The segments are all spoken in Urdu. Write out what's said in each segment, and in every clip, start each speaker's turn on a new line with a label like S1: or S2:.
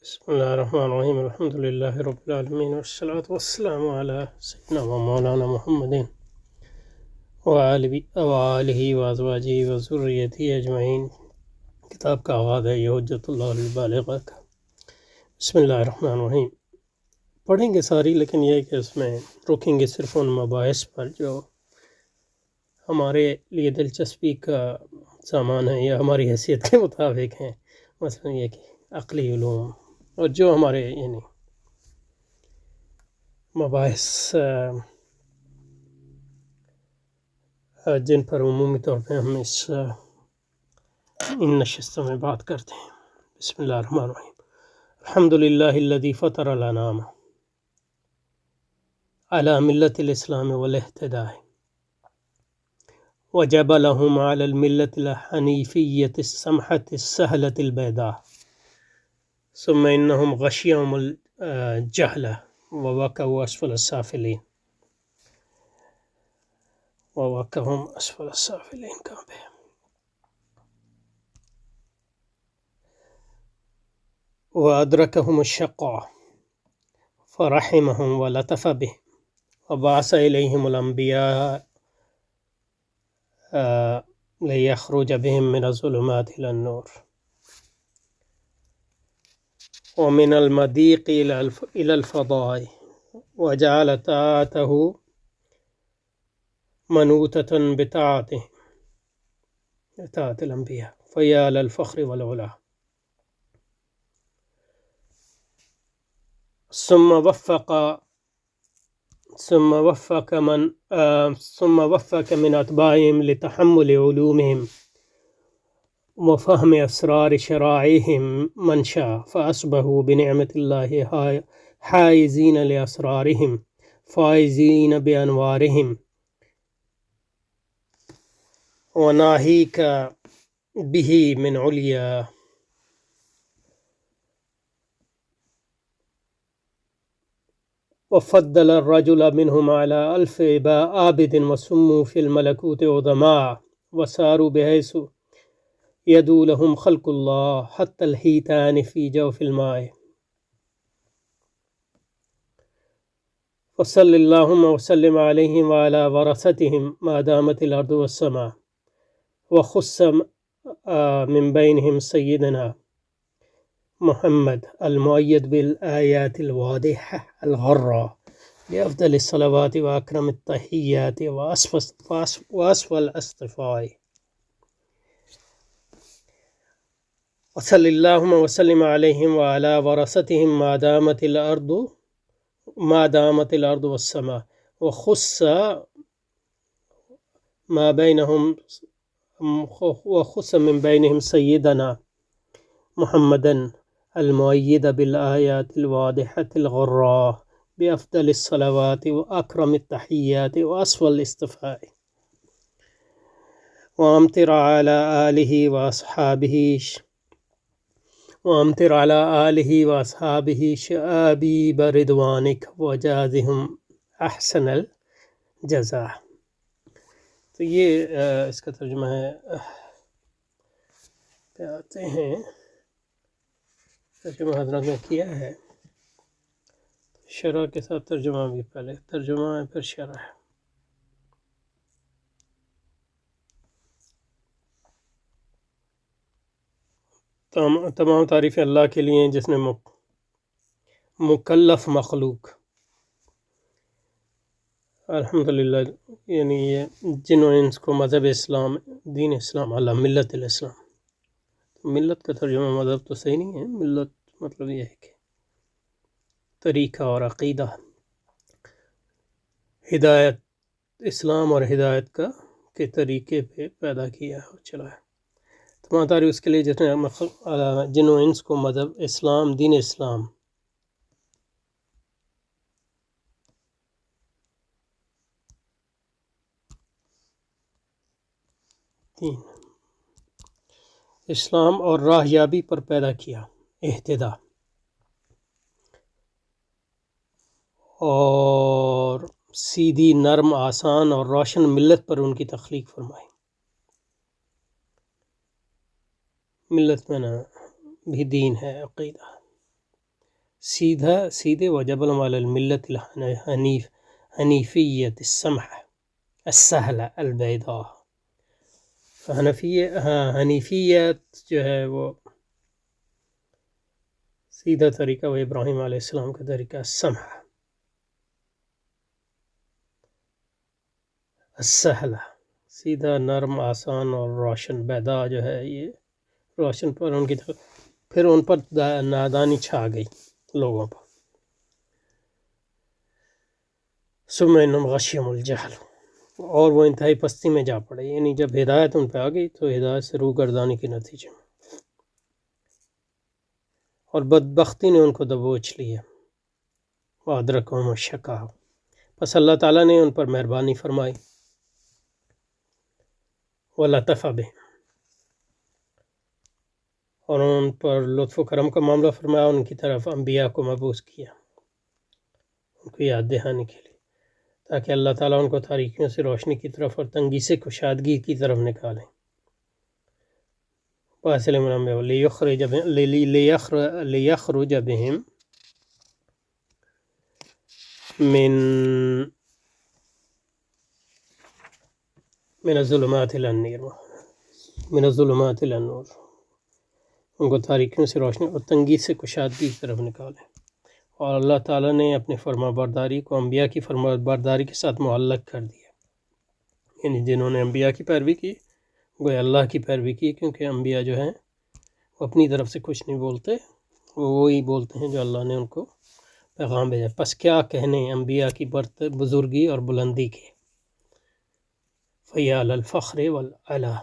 S1: بسم الله الرحمن الرحيم الحمد لله رب العالمين والصلاة والسلام على سيدنا ومولانا محمد وآلہ وازواجہ وذریتہ اجمعین۔ کتاب کا آغاز ہے یہ حجت اللہ البالغہ کا۔ بسم اللہ الرحمن الرحیم۔ پڑھیں گے ساری، لیکن یہ کہ اس میں رکیں گے صرف ان مباحث پر جو ہمارے لیے دلچسپی کا سامان ہے یا ہماری حیثیت کے مطابق ہیں، مثلا یہ کہ عقلی علوم اور جو ہمارے مباحث جن پر عمومی طور پہ ہم ان نشستوں میں بات کرتے ہیں۔ بسم اللہ الرحمن الرحیم۔ الحمد للہ الذی فطر الانام علی ملت الاسلام والاہتداء وجبلهم على الملة الحنیفیۃ السمحۃ السہلۃ البیضاء ثم انہم غشیہم الجہل ووقعوا اسفل السافلین کہاں پہ؟ وأدركهم الشقاء فرحمهم ولطف بهم وبعث إليهم الأنبياء ليخرج بهم من الظلمات إلى النور ومن المضيق إلى الفضاء وجعل طاعته منوطة بطاعته الأنبياء فيا للفخر والعلا ثم وفق من أتباعهم لتحمل علومهم وفهم أسرار شرائعهم من شاء فأصبحوا بنعمة الله حائزين لأسرارهم فائزين بأنوارهم وناهيك به من عليا وفضل الرجل منهم على 1000 عابد وسموا في الملكوت عظماء وساروا بحيث يدعو لهم خلق الله حتى الحيتان في جوف الماء وصل اللهم وسلم عليهم وعلى ورثتهم ما دامت الأرض والسماء وخص من بينهم سيدنا محمد المؤيد بالآيات الواضحة الغرة بأفضل الصلوات وأكرم التحيات وأصفى الاصطفاء وصل اللهم وسلم عليهم وعلى ورثتهم ما دامت الأرض والسماء وخص من بينهم سيدنا محمدا المؤيد بالآيات الواضحة الغراء بأفضل الصلوات وأكرم التحيات وأصفى الاصطفاء وأمطر على آله وأصحابه شآبيب رضوانك وجازهم أحسن الجزاء۔ تو یہ اس کا ترجمہ ہے۔ پہ آتے ہیں، ترجمہ حضرات نے کیا ہے، شرح کے ساتھ ترجمہ بھی، پہلے ترجمہ ہے پھر شرح ہے۔ تمام تعریفیں اللہ کے لیے ہیں جس نے مکلف مخلوق الحمدللہ، یعنی یہ جن و انس کو مذہب اسلام، دین اسلام، علی ملت الاسلام۔ ملت کا ترجمہ مذہب تو صحیح نہیں ہے، ملت مطلب یہ ہے کہ طریقہ اور عقیدہ، ہدایت، اسلام اور ہدایت کے طریقے پہ پیدا کیا اور چلایا۔ تمام تعریف اس کے لیے جس نے جن و انس کو مذہب اسلام، دین اسلام، اسلام اور راہ یابی پر پیدا کیا، اہتدا، اور سیدھی، نرم، آسان اور روشن ملت پر ان کی تخلیق فرمائی۔ ملت میں نا بھی دین ہے، عقیدہ۔ سیدھے وجبل علی الملت حنیفیت السمح السہلہ البیضاء. حنیفیت جو ہے وہ سیدھا طریقہ، وہ ابراہیم علیہ السلام کا طریقہ، السمح السہلہ، سیدھا نرم آسان اور روشن. بیضاء جو ہے یہ روشن پر ان کی طرف، پھر ان پر نادانی چھا گئی لوگوں پر. ثم انہم غشیہم الجہل، اور وہ انتہائی پستی میں جا پڑے. یعنی جب ہدایت ان پہ آ گئی تو ہدایت سے روگردانی کے نتیجے میں، اور بدبختی نے ان کو دبوچ لیا. وَأَدْرَكَهُمُ الشَّقَاءُ، پس اللہ تعالیٰ نے ان پر مہربانی فرمائی. وَلَطَفَ بِهِمْ، اور ان پر لطف و کرم کا معاملہ فرمایا، ان کی طرف انبیاء کو مبعوث کیا ان کو یاد دہانی کے لیے، تاکہ اللہ تعالیٰ ان کو تاریکیوں سے روشنی کی طرف اور تنگی سے کشادگی کی طرف نکالیں. لِيَخْرُجَ بِهِمْ من الظلمات إلى النور، ان کو تاریکیوں سے روشنی اور تنگی سے کشادگی کی طرف نکالیں. اور اللہ تعالیٰ نے اپنی فرما برداری کو انبیاء کی فرما برداری کے ساتھ معلق کر دیا. یعنی جنہوں نے انبیاء کی پیروی کی وہ اللہ کی پیروی کی، کیونکہ انبیاء جو ہیں وہ اپنی طرف سے کچھ نہیں بولتے، وہ وہی بولتے ہیں جو اللہ نے ان کو پیغام بھیجا. پس کیا کہنے انبیاء کی بزرگی اور بلندی کے. فَيَا لِلْفَخْرِ وَالْعَلَا،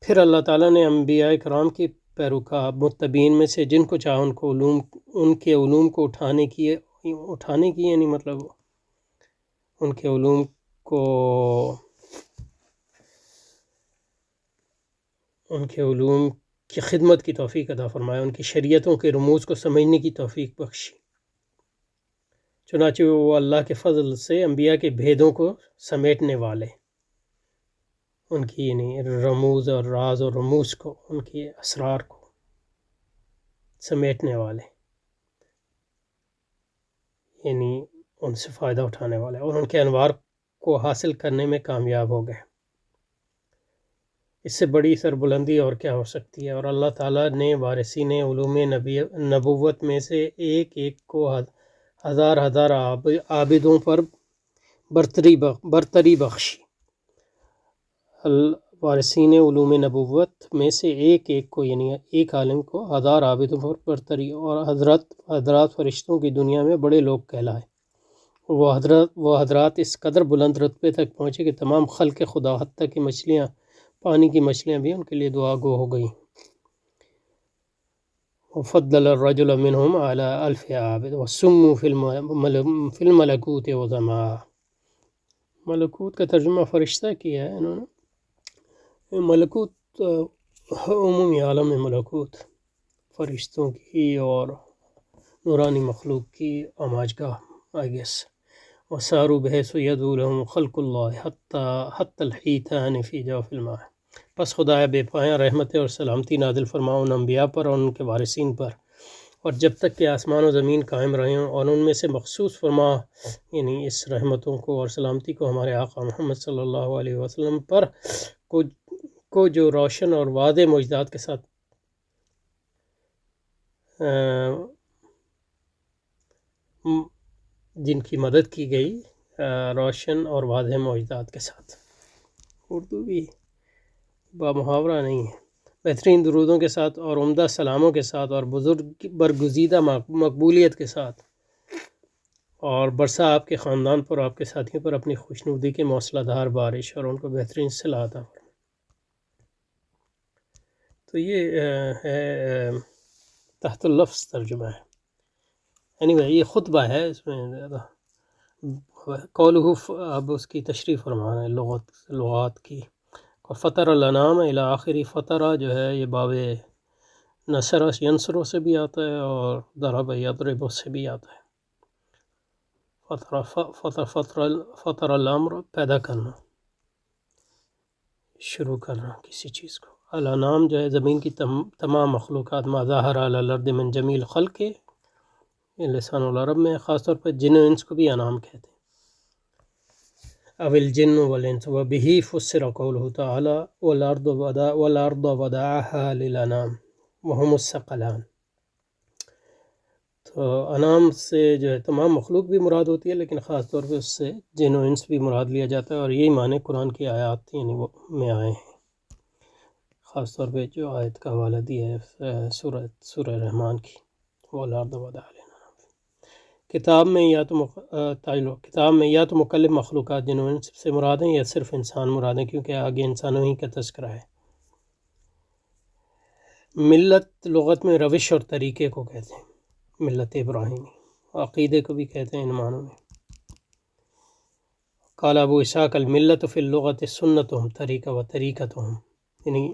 S1: پھر اللہ تعالیٰ نے انبیاء کرام کی پیروکار متبعین میں سے جن کو چاہا ان کے علوم کو اٹھانے کی یعنی مطلب ان کے علوم کی خدمت کی توفیق عطا فرمایا، ان کی شریعتوں کے رموز کو سمجھنے کی توفیق بخشی. چنانچہ وہ اللہ کے فضل سے انبیاء کے بھیدوں کو سمیٹنے والے، ان کی یعنی رموز اور راز اور رموز کو، ان کے اسرار کو سمیٹنے والے، یعنی ان سے فائدہ اٹھانے والے، اور ان کے انوار کو حاصل کرنے میں کامیاب ہو گئے. اس سے بڑی سربلندی اور کیا ہو سکتی ہے. اور اللہ تعالیٰ نے وارثین علوم نبوت میں سے ایک کو ہزار عابدوں پر برتری بخشی. وارثین علوم نبوت میں سے ایک کو یعنی ایک عالم کو 1000 عابدوں پر برتری، اور حضرات فرشتوں کی دنیا میں بڑے لوگ کہلائے. وہ حضرات اس قدر بلند رتبے تک پہنچے کہ تمام خلق خدا حتیٰ کہ مچھلیاں، پانی کی مچھلیاں بھی ان کے لیے دعا گو ہو گئیں. وفضل الرجل منهم على 1000 عابد وسموا في الملكوت عظما. ملکوت کا ترجمہ فرشتہ کیا ہے انہوں نے. ملکوت عمومی عالم ملکوت، فرشتوں کی اور نورانی مخلوق کی آماجگاہ آئی گیس. وساروا بحيث يدعو لهم خلق الله حتى الحيتان في جوف الماء. پس خدایا بے پایاں رحمت اور سلامتی نازل فرما ان انبیاء پر اور ان کے وارثین پر، اور جب تک کہ آسمان و زمین قائم رہے ہوں، اور ان میں سے مخصوص فرما یعنی اس رحمتوں کو اور سلامتی کو ہمارے آقا محمد صلی اللہ علیہ وسلم پر کو جو روشن اور واضح معجزات کے ساتھ جن کی مدد کی گئی، روشن اور واضح معجزات کے ساتھ. اردو بھی بامحاورہ نہیں ہے. بہترین درودوں کے ساتھ اور عمدہ سلاموں کے ساتھ اور برگزیدہ مقبولیت کے ساتھ، اور برسا آپ کے خاندان پر، آپ کے ساتھیوں پر اپنی خوشنودی کے موصلہ دھار بارش، اور ان کو بہترین صلاح عطا فرمائے. تو یہ ہے تحت اللفظ ترجمہ ہے. anyway یہ خطبہ ہے، اس میں قولہ اب اس کی تشریح فرمانا ہے لغات کی. اور فطر الانام الی آخری، فطرہ جو ہے یہ باب نصر ینصروں سے بھی آتا ہے اور ضرب یضرب سے بھی آتا ہے. فطر الامر پیدا کرنا، شروع کرنا کسی چیز کو. الانام جو ہے زمین کی تمام مخلوقات، ما ظاہر علی الارض من جمیل خلق، لسان العرب میں خاص طور پر جن و انس کو بھی انعام کہتے ہیں. او الجن والانس وبه فسر قوله تعالی والارض وضعها للانام وهم الثقلان. تو انعام سے جو ہے تمام مخلوق بھی مراد ہوتی ہے، لیکن خاص طور پہ اس سے جن و انس بھی مراد لیا جاتا ہے، اور یہی معنی قرآن کی آیات یعنی وہ میں آئے ہیں. خاص طور پہ جو آیت کا حوالہ دیا ہے سورہ رحمان کی، والارض وضعها للانام. کتاب میں یا تو مکلف مخلوقات جن و انس سے مراد ہیں یا صرف انسان مراد ہیں، کیونکہ آگے انسانوں ہی کا تذکرہ ہے. ملت لغت میں روش اور طریقے کو کہتے ہیں، ملت ابراہیمی. عقیدے کو بھی کہتے ہیں ان معنوں میں. قال ابو اسحاق الملت فی اللغت سنتہم طریقہ و طریقتہم، یعنی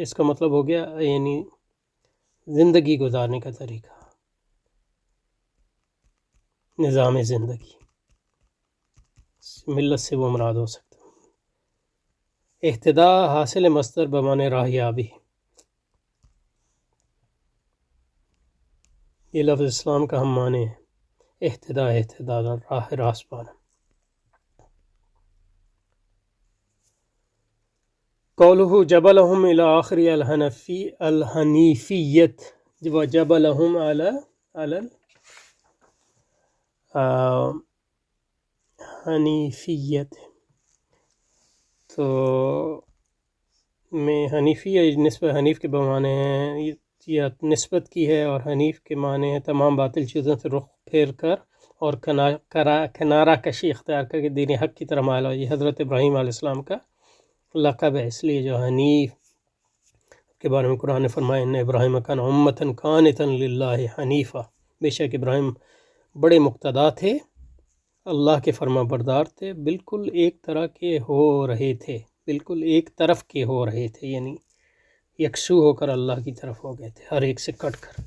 S1: اس کا مطلب ہو گیا یعنی زندگی گزارنے کا طریقہ، نظام زندگی. ملت سے وہ مراد ہو سکتا ہے. اہتداء حاصل مصدر بمعنی راہیابی. یہ لفظ اسلام کا ہم معنی ہے. اہتداء راہ راست پانا. قولہ جبلہم الی آخر الحنیفیت وجبلہم علی حنیفیت. تو میں حنیفیہ نسبت حنیف کے بمانے ہیں یا نسبت کی ہے، اور حنیف کے معنی ہیں تمام باطل چیزوں سے رخ پھیر کر اور کنارہ کشی اختیار کر کے دین حق کی طرف مائل ہو. یہ حضرت ابراہیم علیہ السلام کا لقب ہے، اس لیے جو حنیف کے بارے میں قرآن نے فرمایا ان ابراہیم کان امۃ قانتا للہ حنیفا، بے شک ابراہیم بڑے مقتدا تھے، اللہ کے فرما بردار تھے، بالکل ایک طرح کے ہو رہے تھے، بالکل ایک طرف کے ہو رہے تھے، یعنی یکسو ہو کر اللہ کی طرف ہو گئے تھے، ہر ایک سے کٹ کر.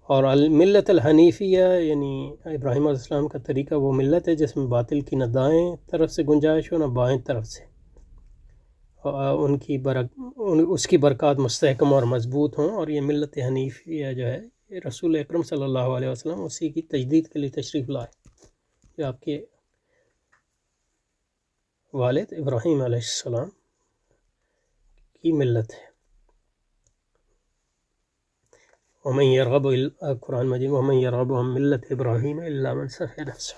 S1: اور الملت الحنیفیہ یعنی ابراہیم علیہ السلام کا طریقہ وہ ملت ہے جس میں باطل کی نہ دائیں طرف سے گنجائش ہو نہ بائیں طرف سے، اس کی برکات مستحکم اور مضبوط ہوں. اور یہ ملت حنیفیہ جو ہے رسول اکرم صلی اللہ علیہ وسلم اسی کی تجدید کے لیے تشریف لائے، جو آپ کے والد ابراہیم علیہ السلام کی ملت ہے. ومن یرغب قرآن مجید ومن یرغب عن ملت ابراہیم الا من سفہ نفسہ.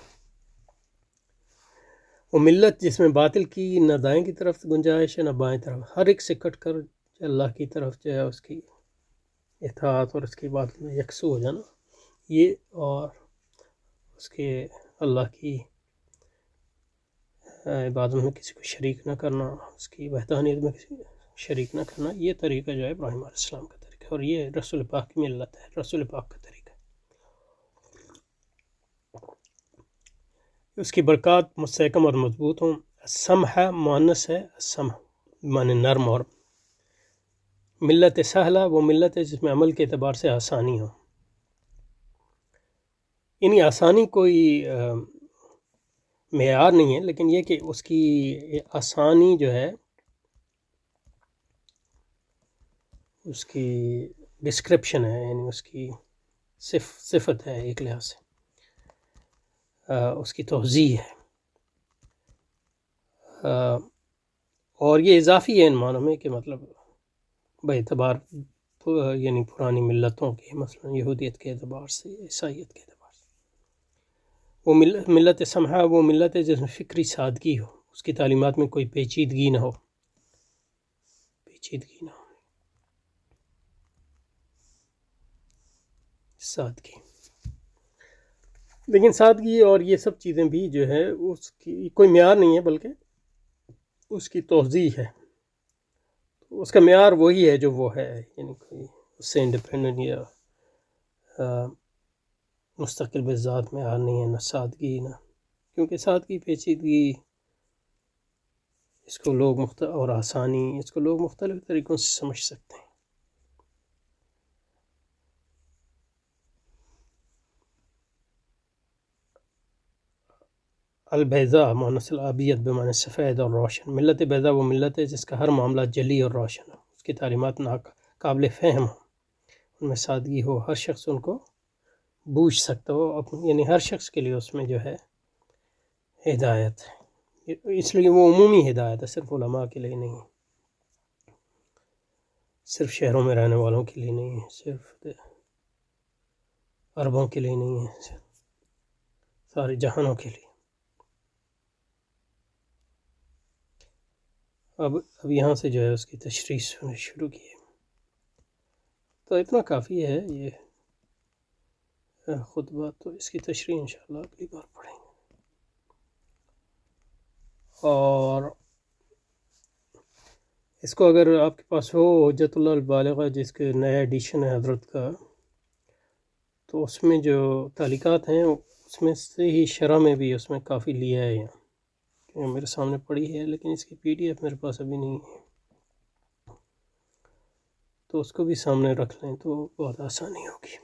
S1: وہ ملت جس میں باطل کی نہ دائیں کی طرف گنجائش ہے نہ بائیں طرف، ہر ایک سے کٹ کر اللہ کی طرف جو ہے اس کی اطاعت اور اس کی بات میں یکسو ہو جانا، یہ اور اس کے اللہ کی عبادت میں کسی کو شریک نہ کرنا، اس کی وحدانیت میں کسی کو شریک نہ کرنا، یہ طریقہ جو ہے ابراہیم علیہ السلام کا طریقہ ہے، اور یہ رسول پاک کی ملت ہے، رسول پاک کا طریقہ ہے. اس کی برکات مستحکم اور مضبوط ہوں. سمح مؤنث ہے، سمح معنی نرم، اور ملت سہلہ وہ ملت ہے جس میں عمل کے اعتبار سے آسانی ہو. یعنی آسانی کوئی معیار نہیں ہے، لیکن یہ کہ اس کی آسانی جو ہے اس کی ڈسکرپشن ہے، یعنی اس کی صفت ہے ایک لحاظ سے، اس کی توضیح ہے. اور یہ اضافی ہے ان معنوں میں کہ مطلب باعتبار یعنی پرانی ملتوں کے، مثلا یہودیت کے اعتبار سے، عیسائیت کے اعتبار سے. وہ ملت سمحہ وہ ملت ہے جس میں فکری سادگی ہو، اس کی تعلیمات میں کوئی پیچیدگی نہ ہو، سادگی. لیکن سادگی اور یہ سب چیزیں بھی جو ہے اس کی کوئی معیار نہیں ہے، بلکہ اس کی توضیح ہے. اس کا معیار وہی ہے جو وہ ہے، یعنی کوئی اس سے انڈیپینڈنٹ یا مستقل بذات معیار نہیں ہے، نہ سادگی نہ، کیونکہ سادگی پیچیدگی اس کو لوگ اور آسانی اس کو لوگ مختلف طریقوں سے سمجھ سکتے ہیں. البیضاء مؤنث العابیت بمعنی سفید اور روشن. ملت بیضاء وہ ملت ہے جس کا ہر معاملہ جلی اور روشن ہو، اس کی تعلیمات قابل فہم ہو، ان میں سادگی ہو، ہر شخص ان کو بوجھ سکتا ہو، یعنی ہر شخص کے لیے اس میں جو ہے ہدایت ہے، اس لیے وہ عمومی ہدایت ہے، صرف علماء کے لیے نہیں، صرف شہروں میں رہنے والوں کے لیے نہیں ہے، صرف عربوں کے لیے نہیں ہے، سارے جہانوں کے لیے۔ اب یہاں سے جو ہے اس کی تشریح شروع کی ہے، تو اتنا کافی ہے یہ خطبہ، تو اس کی تشریح انشاءاللہ اگلی بار پڑھیں گے۔ اور اس کو اگر آپ کے پاس ہو حجت اللہ البالغہ، جس کے نیا ایڈیشن ہے حضرت کا، تو اس میں جو تعلیقات ہیں اس میں سے ہی شرح میں بھی اس میں کافی لیا ہے یہاں، کہ میرے سامنے پڑی ہے، لیکن اس کی پی ڈی ایف میرے پاس ابھی نہیں ہے، تو اس کو بھی سامنے رکھ لیں تو بہت آسانی ہوگی۔